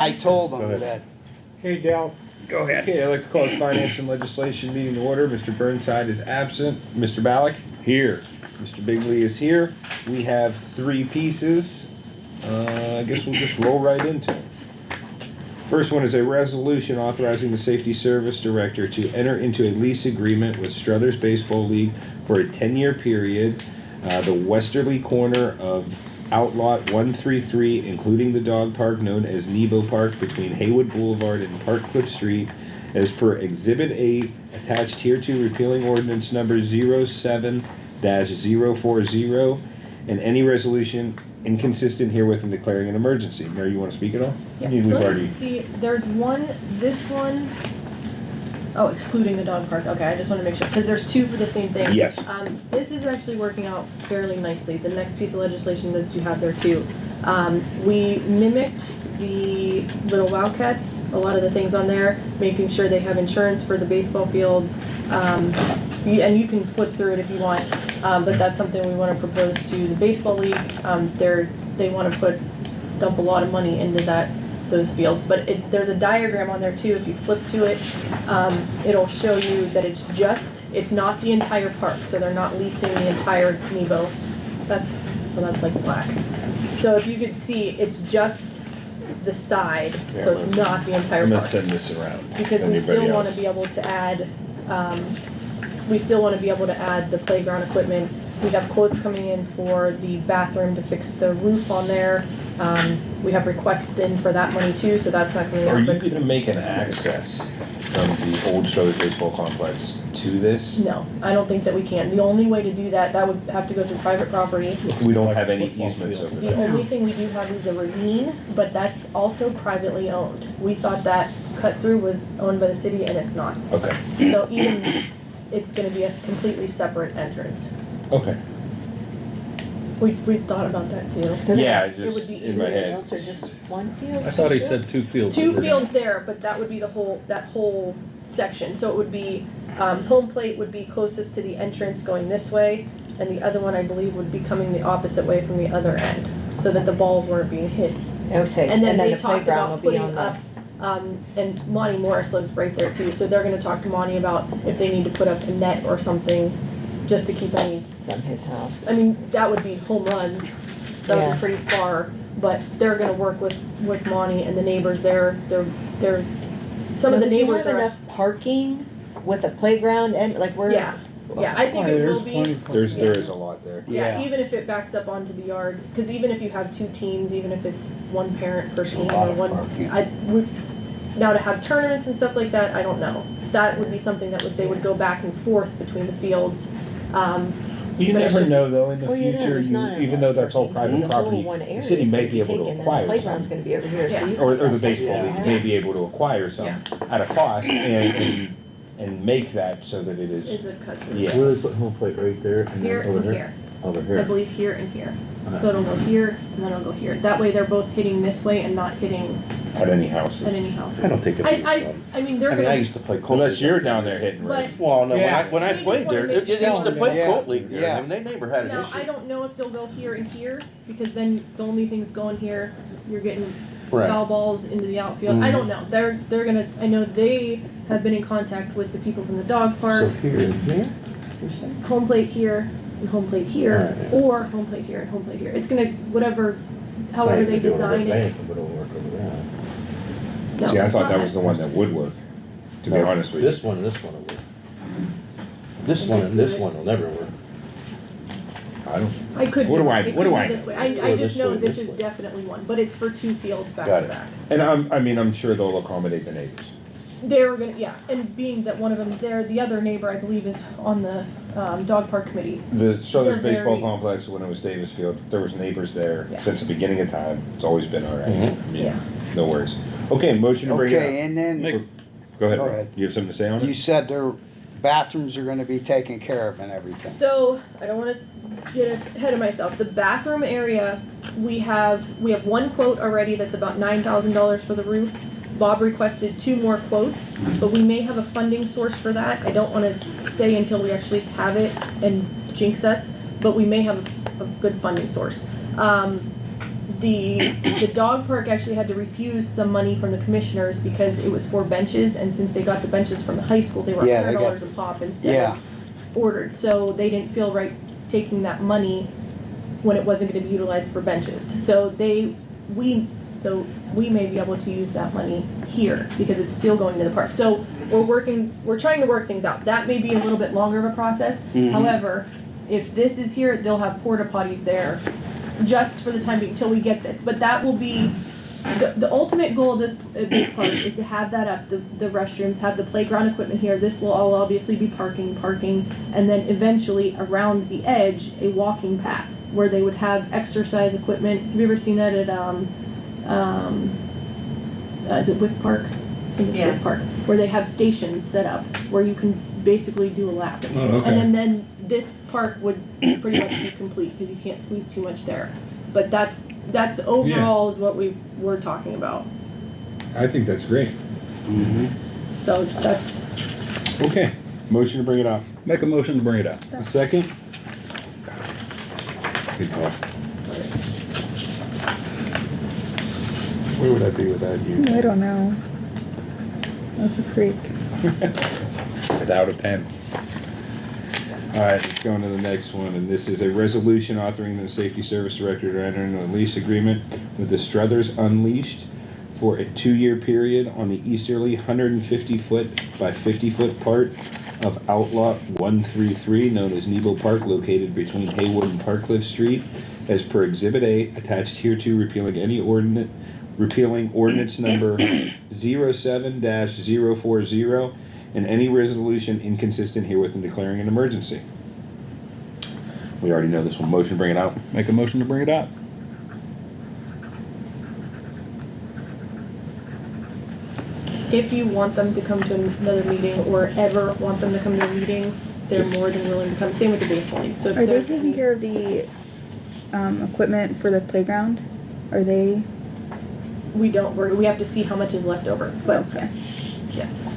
I told them that. Okay, Dal. Go ahead. Okay, I'd like to call the Finance and Legislation meeting to order. Mr. Burnside is absent. Mr. Ballack? Here. Mr. Bigley is here. We have three pieces. I guess we'll just roll right into it. First one is a resolution authorizing the Safety Service Director to enter into a lease agreement with Struthers Baseball League for a 10-year period. The westerly corner of Outlot 133, including the dog park known as Nebo Park between Haywood Boulevard and Park Cliff Street, as per Exhibit 8, attached hereto repealing ordinance number 07-040, and any resolution inconsistent herewith and declaring an emergency. Mary, you want to speak at all? Yes, let me see, there's one, this one, oh, excluding the dog park, okay, I just want to make sure, because there's two for the same thing. Yes. This is actually working out fairly nicely, the next piece of legislation that you have there too. We mimicked the Little Wildcats, a lot of the things on there, making sure they have insurance for the baseball fields, and you can flip through it if you want, but that's something we want to propose to the baseball league. They want to dump a lot of money into those fields, but there's a diagram on there too. If you flip to it, it'll show you that it's not the entire park, so they're not leasing the entire Nebo. That's like black. So if you could see, it's just the side, so it's not the entire I'm park. going to send this around. Because we still want to be able to add, the playground equipment. We have quotes coming in for the bathroom to fix the roof on there. We have requests in for that money too, so that's not coming out. Are you going to make an access from the old Struthers Baseball Complex to this? No, I don't think that we can. The only way to do that would have to go through private property. We don't have any easements over The there. only thing we do have is a ravine, but that's also privately owned. We thought that cut through was owned by the city, and it's not. Okay. So even, it's gonna be a completely separate entrance. Okay. We thought about that too. Yeah, It would just be in my easier. head. Or just one field? I thought he said 2 fields. Two fields there, but that would be that whole section. So it would be, home plate would be closest to the entrance going this way, and the other one, I believe, would be coming the opposite way from the other end, so that the balls weren't being hit. Okay, And then they the talked playground will about be putting on the. up, and Monty Morris lives right there too, so they're gonna talk to Monty about if they need to put up a net or something, just to keep any, From his house. I mean, that would be home runs, that would Yeah. be pretty far, but they're gonna work with Monty and the neighbors there, some of the neighbors Do you are. have enough parking with a playground and, like, where is? Yeah. Yeah, I think it will be, There is a lot there. yeah, even if it backs up onto the yard, cause even if you have two teams, even if it's one parent per team lot or of one, parking. now to have tournaments and stuff like that, I don't know. That would be something that they would go back and forth between the fields. You But it never should- know though, in the Well, you know, future, there's not even enough though that's all parking. private It's a whole property, one the area city that's may gonna be able to taken, and acquire the playground's some. gonna be over here, so Yeah. you. Or can the have baseball that. league may be able to acquire some at a cost and make that so that it Is is, a cut through. yeah. Where is the home plate right there? And Here then over and here. Over I here. believe here and here. So it'll go here and then it'll go here. That way they're both hitting this way and not hitting At any houses. at any houses. I don't think it's a I problem. mean, they're I mean, I gonna, used to play Colt Unless League. you're down there hitting but, right. Well, no, Yeah. when I We just played wanna there, make it used sure. to play Yeah. Colt League there. Yeah. I mean, they never had an now, issue. I don't know if they'll go here and here, because then the only things going here, you're getting Right. foul balls into the outfield. I don't know. They're gonna, I know they have been in contact with the people from the dog So park, here and here, you're saying? home plate here and home plate here, or home plate here and home plate here. It's gonna, however they design it. But it'll work over there. No, See, I thought that not- was the one that would work, to be No, honest with you. This one and this one will work. This Just one and do this it. one will never work. I don't, I could. What do I- it what could do be I this know? way. I Or just this know way, this this is way. definitely one, but it's for two fields back Got to it. back. and I'm sure they'll accommodate the neighbors. They were gonna, yeah, and being that one of them is there, the other neighbor, I believe, is on the dog park committee. The Struthers They're Baseball very- Complex, when it was Davis Field, there was neighbors there Yeah. since the beginning of time. It's always been all right. I mean, Yeah. no worries. Okay, motion to bring it Okay, up. and then Go ahead, Go Rob. ahead. You have something to say on you it? said their bathrooms are gonna be taken care of and everything. So I don't want to get ahead of myself. The bathroom area, we have one quote already that's about $9,000 for the roof. Bob requested 2 more quotes, but we may have a funding source for that. I don't want to say until we actually have it and jinx us, but we may have a good funding source. the dog park actually had to refuse some money from the commissioners because it was for benches, and since they got the benches from the high school, they were Yeah, they $100 got- a pop instead Yeah. of ordered, so they didn't feel right taking that money when it wasn't gonna be utilized for benches. So we may be able to use that money here because it's still going to the park. So we're trying to work things out. That may be a little bit longer of a process. Mhm. However, if this is here, they'll have porta potties there just for the time being until we get this. But that will be, the ultimate goal of this park is to have that up, the restrooms, have the playground equipment here. This will all obviously be parking, and then eventually around the edge, a walking path where they would have exercise equipment. Have you ever seen that at, is it Wick Park? I think it's Yeah. Wick Park, where they have stations set up where you can basically do a lap. Oh, okay. And then this park would pretty much be complete because you can't squeeze too much there. But that's the overall is what we're talking about. I think that's great. Mhm. So that's, Okay, motion to bring it up. Make a motion to bring it up. A second? Good call. Where would I be without you? I don't know. That's a freak. Without a pen. Alright, let's go on to the next one, and this is a resolution authoring the safety service director to enter into a lease agreement with the Struthers Unleashed for a 2-year period on the easterly 150-foot by 50-foot part of Outlot 133, known as Nebo Park, located between Haywood and Parkcliffe Street, as per Exhibit A, attached hereto, repealing ordinance number 07-040, and any resolution inconsistent herewith and declaring an emergency. We already know this one. Motion to bring it out. Make a motion to bring it up. if you want them to come to another meeting or ever want them to come to a meeting, they're more than willing to come. Same with the baseball league. So if Are they there's taking any- care of the equipment for the playground? Are they? we don't, we have to see how much is left over, but Okay. yes.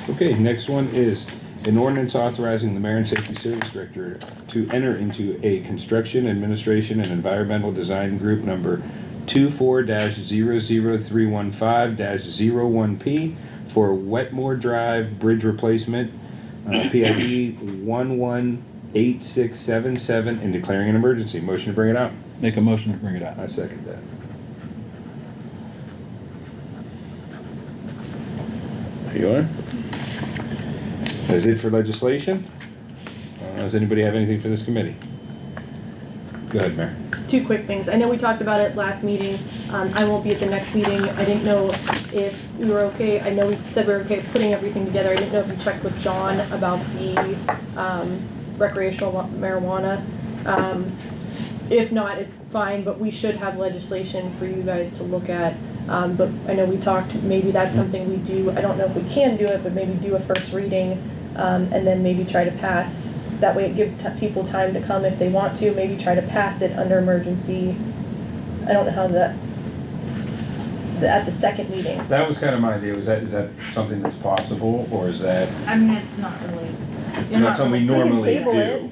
Okay, next one is an ordinance authorizing the mayor and safety service director to enter into a construction, administration, and environmental design group number 24-00315-01P for Wetmore Drive Bridge Replacement, PID 118677, and declaring an emergency. Motion to bring it out. Make a motion to bring it up. I second that. Are you on? That's it for legislation. Does anybody have anything for this committee? Go ahead, Mayor. Two quick things. I know we talked about it last meeting. I won't be at the next meeting. I didn't know if we were okay. I know we said we were okay putting everything together. I didn't know if you checked with John about the recreational marijuana. If not, it's fine, but we should have legislation for you guys to look at. But I know we talked, maybe that's something we do. I don't know if we can do it, but maybe do a first reading and then maybe try to pass. That way it gives people time to come if they want to, maybe try to pass it under emergency. I don't know how at the second meeting. That was kind of my idea. Is that something that's possible, or is that I mean, it's not really. not something we We can normally table do? it.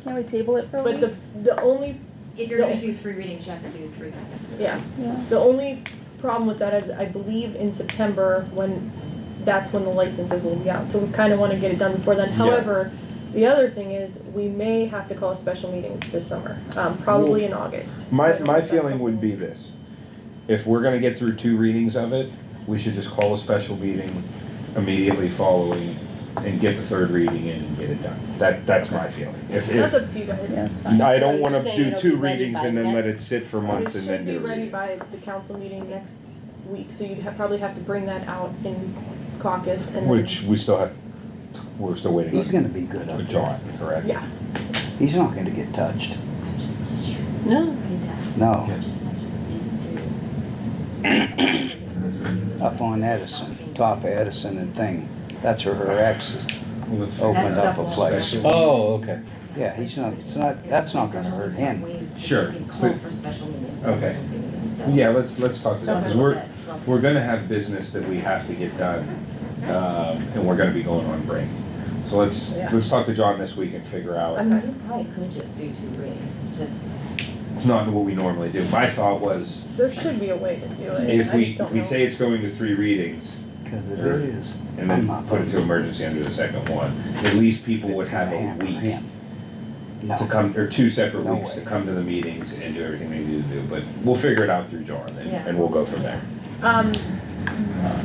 Can we table it for a But week? the only, If you're gonna do 3 readings, you have to do 3 consecutive. yeah, readings. Yeah. the only problem with that is I believe in September that's when the licenses will be out. So we kind of want to get it done before then. Yeah. However, the other thing is we may have to call a special meeting this summer, probably in August. So I My don't know if that's feeling would be something- this. If we're gonna get through 2 readings of it, we should just call a special meeting immediately following and get the 3rd reading in and get it done. That's my feeling. That's If up to you guys. Yeah, that's fine. I So don't you're wanna saying do it'll 2 be ready readings by and then let it next- sit for months and then It do should a be ready reading. by the council meeting next week, so you'd probably have to bring that out in caucus and then. Which we're still waiting He's on. gonna be good up With there. John, correct? Yeah, He's not gonna get touched. I'm just not sure. No. No, I'm just not sure we can do. up on Edison, top of Edison and thing. That's where her ex has Well, let's- opened up a place. Oh, okay. Yeah, that's not gonna hurt him. Sure, We can call but- for special meetings, Okay. emergency meetings. Yeah, let's talk to John, because Okay. we're gonna have business that we have to get done, and we're gonna be going on break. So let's Yeah. talk to John this week and figure out. I mean, you probably could just do 2 readings, it's just, It's not what we normally do. My thought was, There should be a way to do it. if I we, just don't if we know. say it's going to 3 readings, Cause it Or- is. and I'm then not put it to voting. emergency under the second one, at least people would It's have gonna a hammer week him. No. to come, or 2 separate No weeks to way. come to the meetings and do everything they need to do, but we'll figure it out through John Yeah. and we'll go from there.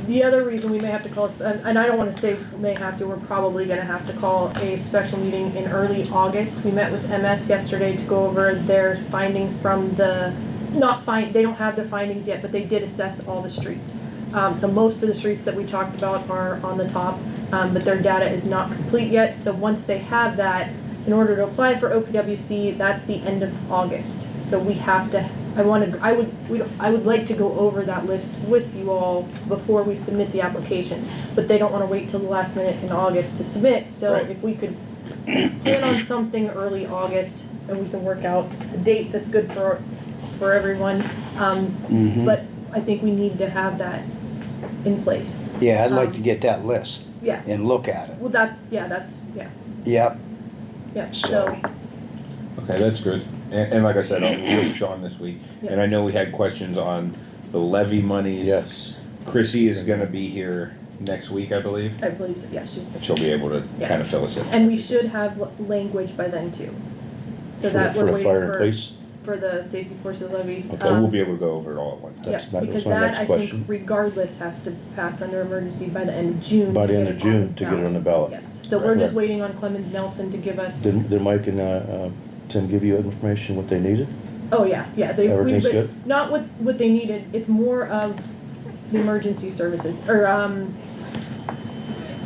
The other reason we may have to call, and I don't wanna say may have to, we're probably gonna have to call a special meeting in early August. We met with MS yesterday to go over their findings from the, they don't have their findings yet, but they did assess all the streets. So most of the streets that we talked about are on the top, but their data is not complete yet. So once they have that, in order to apply for OPWC, that's the end of August. So we have to, I would like to go over that list with you all before we submit the application. But they don't wanna wait till the last minute in August to submit, so Right. if we could plan on something early August, and we can work out a date that's good for everyone. Mhm. But I think we need to have that in place. Yeah, I'd like to get that list Yeah, and look at it. well, that's, yeah, Yep, so, So- Okay, that's good. And like I said, I'll meet with John this week. And I know we had questions on the levy monies. Yes. Chrissy is gonna be here next week, I believe. I believe so, yeah, she's, She'll be able to Yeah. kind of fill us in. and we should have language by then too. So that For we're the waiting fire and police? for the safety forces levy. Okay. So we'll be able to go over it all at one time. Yeah, That was because my that, next I question. think regardless has to pass under emergency by the end of June. By to the end get of it on June to get it on the ballot. Yes, so we're just Right. waiting on Clemens Nelson to give us, Did Mike and, Tim give you information what they needed? oh yeah, Everything's good? not what they needed, it's more of the emergency services, or,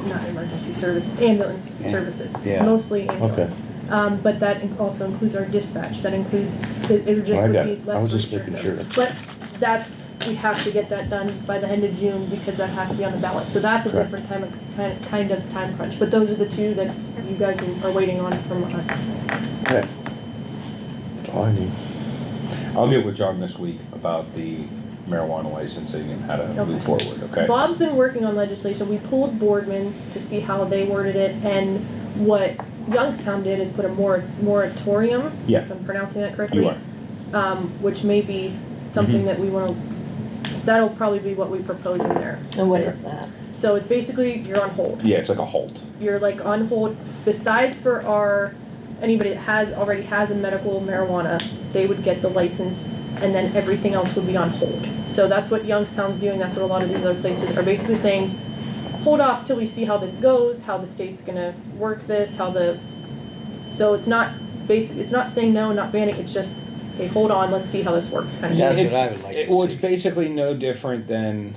not emergency service, ambulance Yeah. services. It's Yeah. mostly ambulance. But that also includes our dispatch, that includes, it would just I would got be it. less I was just making restrictive. sure. But that's, we have to get that done by the end of June because that has to be on the ballot. So that's a Correct. different kind of time crunch. But those are the two that you guys are waiting on from us. Okay. That's all I need. I'll get with John this week about the marijuana licensing and how to Okay. move forward, okay? Bob's been working on legislation. We pulled Boardman's to see how they worded it, and what Youngstown did is put a moratorium. Yeah. If I'm pronouncing that correctly. You are. Which may be something Mhm. that we wanna, that'll probably be what we propose in there. And what is that? So it's basically, you're on hold. Yeah, it's like a halt. You're like on hold, besides for anybody that already has a medical marijuana, they would get the license, and then everything else would be on hold. So that's what Youngstown's doing, that's what a lot of these other places are basically saying, hold off till we see how this goes, how the state's gonna work this, so it's not it's not saying no, not banning, it's just, hey, hold on, let's see how this works, kind of. That's It's- what I would like to Well, it's see. basically no different than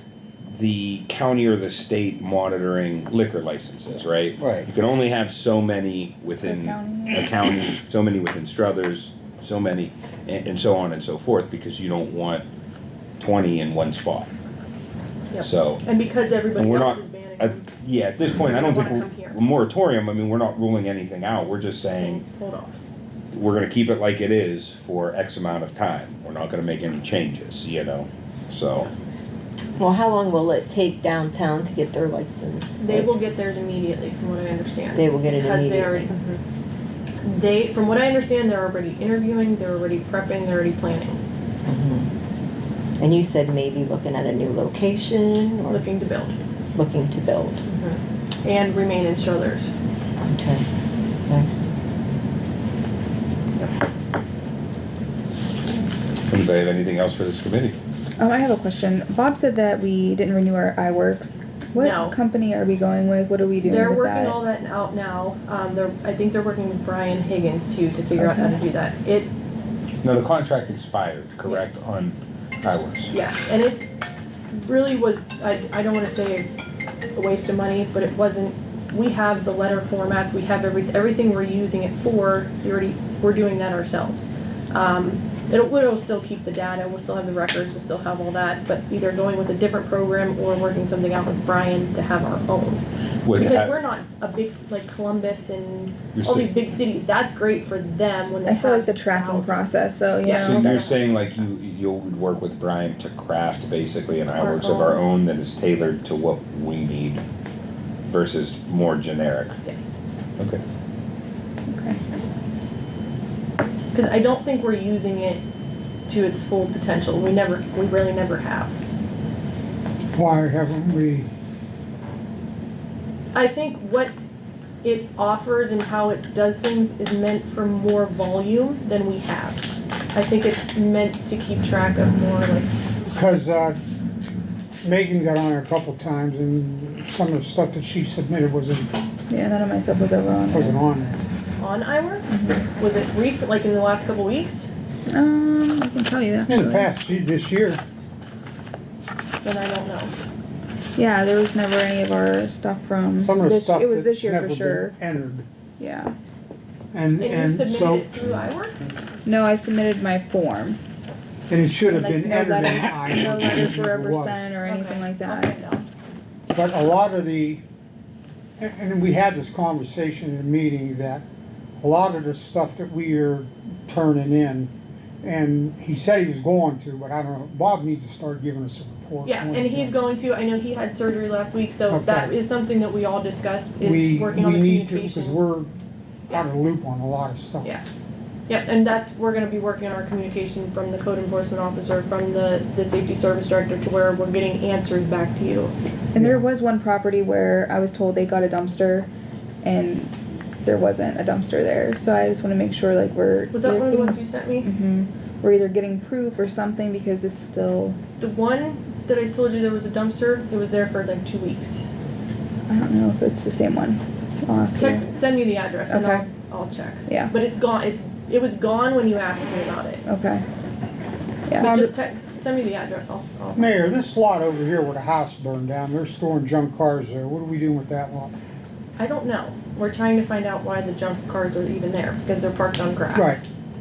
the county or the state monitoring liquor licenses, right? Right. You can only have so many within county. a county, so many within Struthers, so many, and so on and so forth, because you don't want 20 in one spot. Yep. So, And because everybody And we're else not- is banning at, them, yeah, at this point, I don't They think wanna come here. a moratorium, I mean, we're not ruling anything out, we're just saying, hold off. we're gonna keep it like it is for X amount of time. We're not gonna make any changes, you know, so. Well, how long will it take downtown to get their license? They Like, will get theirs immediately, from what I understand. They will get it Because they immediately. already, from what I understand, they're already interviewing, they're already prepping, they're already planning, Mhm. And you said maybe looking at a new location or looking to build. looking to build. And remain in Struthers. Okay, nice. Anybody have anything else for this committee? I have a question. Bob said that we didn't renew our iWorks. What No. company are we going with? What are we doing They're with working that? all that out now, I think they're working with Brian Higgins too, to figure out how to do that. No, the contract expired, correct, Yes. on Highworks? Yes, and it really was, I don't wanna say a waste of money, but it wasn't, we have the letter formats, we have everything we're using it for, we're doing that ourselves. It'll still keep the data, we'll still have the records, we'll still have all that, but either going with a different program or working something out with Brian to have our own. Would Because have- we're not a big, like Columbus and You're all saying- these big cities, that's great for them when they I still like have the tracking thousands. process, so, you Yeah. So know. you're saying like you would work with Brian to craft basically an Our Highworks of our own. own that is tailored Yes. to what we need versus more generic? Yes, Okay. Okay. cause I don't think we're using it to its full potential. We really never have. Why haven't we? I think what it offers and how it does things is meant for more volume than we have. I think it's meant to keep track of more like, Because Megan got on there a couple times and some of the stuff that she submitted wasn't Yeah, none of my stuff was ever on there. on there. on iWorks? Was it recent, like in the last couple weeks? I can tell you In actually. the past, this year, Then I don't know. Yeah, there was never any of our stuff from some of the this, stuff it was that this year never for been sure. entered. Yeah. And And you submitted so, it through iWorks? No, I submitted my form. and it should have Like, been No entered in letters, I. no letters were ever was. sent or anything Okay, like that. okay, no. But a lot of and we had this conversation in a meeting that a lot of the stuff that we are turning in, and he said he was going to, but I don't know, Bob needs to start giving us a report. Yeah, when and he he's does. going to, I know he had surgery last week, so Okay. that is something that we all discussed, We is working on the need to, communication. because we're out of the loop on a lot of stuff. Yeah. Yep, and we're gonna be working on our communication from the code enforcement officer, from the safety service director, to where we're getting answers back to you. And there Yeah. was one property where I was told they got a dumpster and there wasn't a dumpster there. So I just wanna make sure like Was that one of the ones you sent me? Mm-hmm. We're either getting proof or something because it's still, The one that I told you there was a dumpster, it was there for like 2 weeks. I don't know if it's the same one. I'll ask you. Send me the address and Okay. I'll check. Yeah. But it's gone, it was gone when you asked me about it. Okay. Yeah. But just send me the address, I'll. Mayor, this lot over here where the house burned down, they're storing junk cars there. What are we doing with that lot? I don't know. We're trying to find out why the junk cars are even there, because they're parked on grass. Right,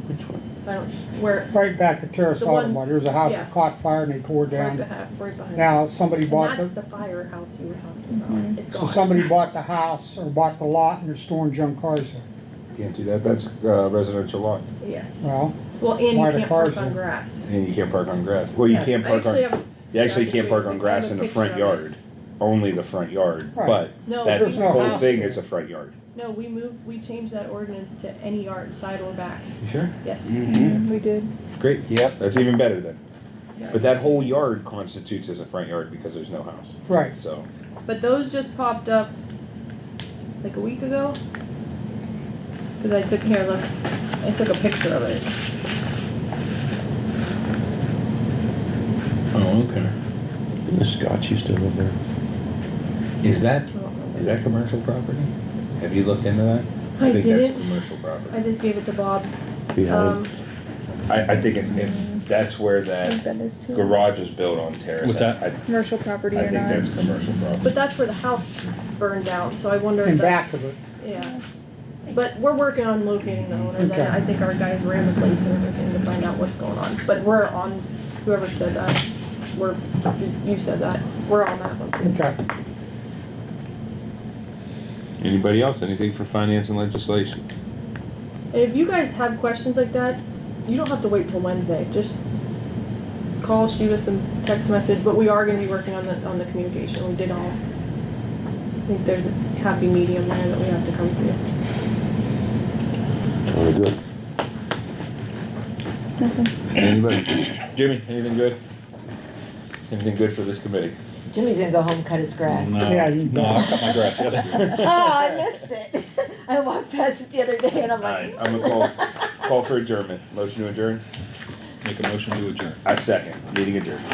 Which one? So I don't, where, right back at Terrace The one- Automobile. There was a house yeah. that caught fire and they tore right down. behind. Now, somebody And bought that's the, the firehouse you were talking about. Mhm. It's so gone. somebody bought the house or bought the lot and they're storing junk cars there. Can't do that, that's a residential lot, Yes. Well, Well, and why you the can't cars park on there? grass. and you can't park on grass. Well, you Yeah, can't I park on, actually have- you actually yeah, can't park on I have grass a in the picture front of it. yard, only the front yard, Right. but No, that there's no whole house thing there. is a front yard. No, we changed that ordinance to any yard, side or back. You sure? Yes. Mhm, we did. Great. Yep. That's even better then. Yeah. But that whole yard constitutes as a front yard because there's no house, right. so. But those just popped up like a week ago. Cause I took a picture of it. Oh, okay. The Scotch used to live there. Is that, I don't remember. is that commercial property? Have you looked into that? I think didn't. that's commercial property. I just gave it to Bob. Behind. I think that's where I think that that is too. garage was built on terrace. What's that? Commercial property I or think not. that's commercial property. But that's where the house burned down, so I wonder if In that's. back of it. Yeah. But we're working on locating the owners, and Okay. I think our guys ran the plates and everything to find out what's going on. But we're on, whoever said that, you said that, we're on that one too. Okay. Anybody else, anything for finance and legislation? And if you guys have questions like that, you don't have to wait till Wednesday, just call, shoot us a text message, but we are gonna be working on the communication, we did all. I think there's a happy medium there that we have to come to. Very good. Nothing. Anybody? Jimmy, anything good? Anything good for this committee? Jimmy's gonna go home and cut his grass. Yeah, you No, I cut my grass yesterday. Oh, I missed it. I walked past it the other day and I'm Alright, like, I'm gonna call for adjournment. Motion to adjourn? Make a motion to adjourn. I second. Meeting adjourned.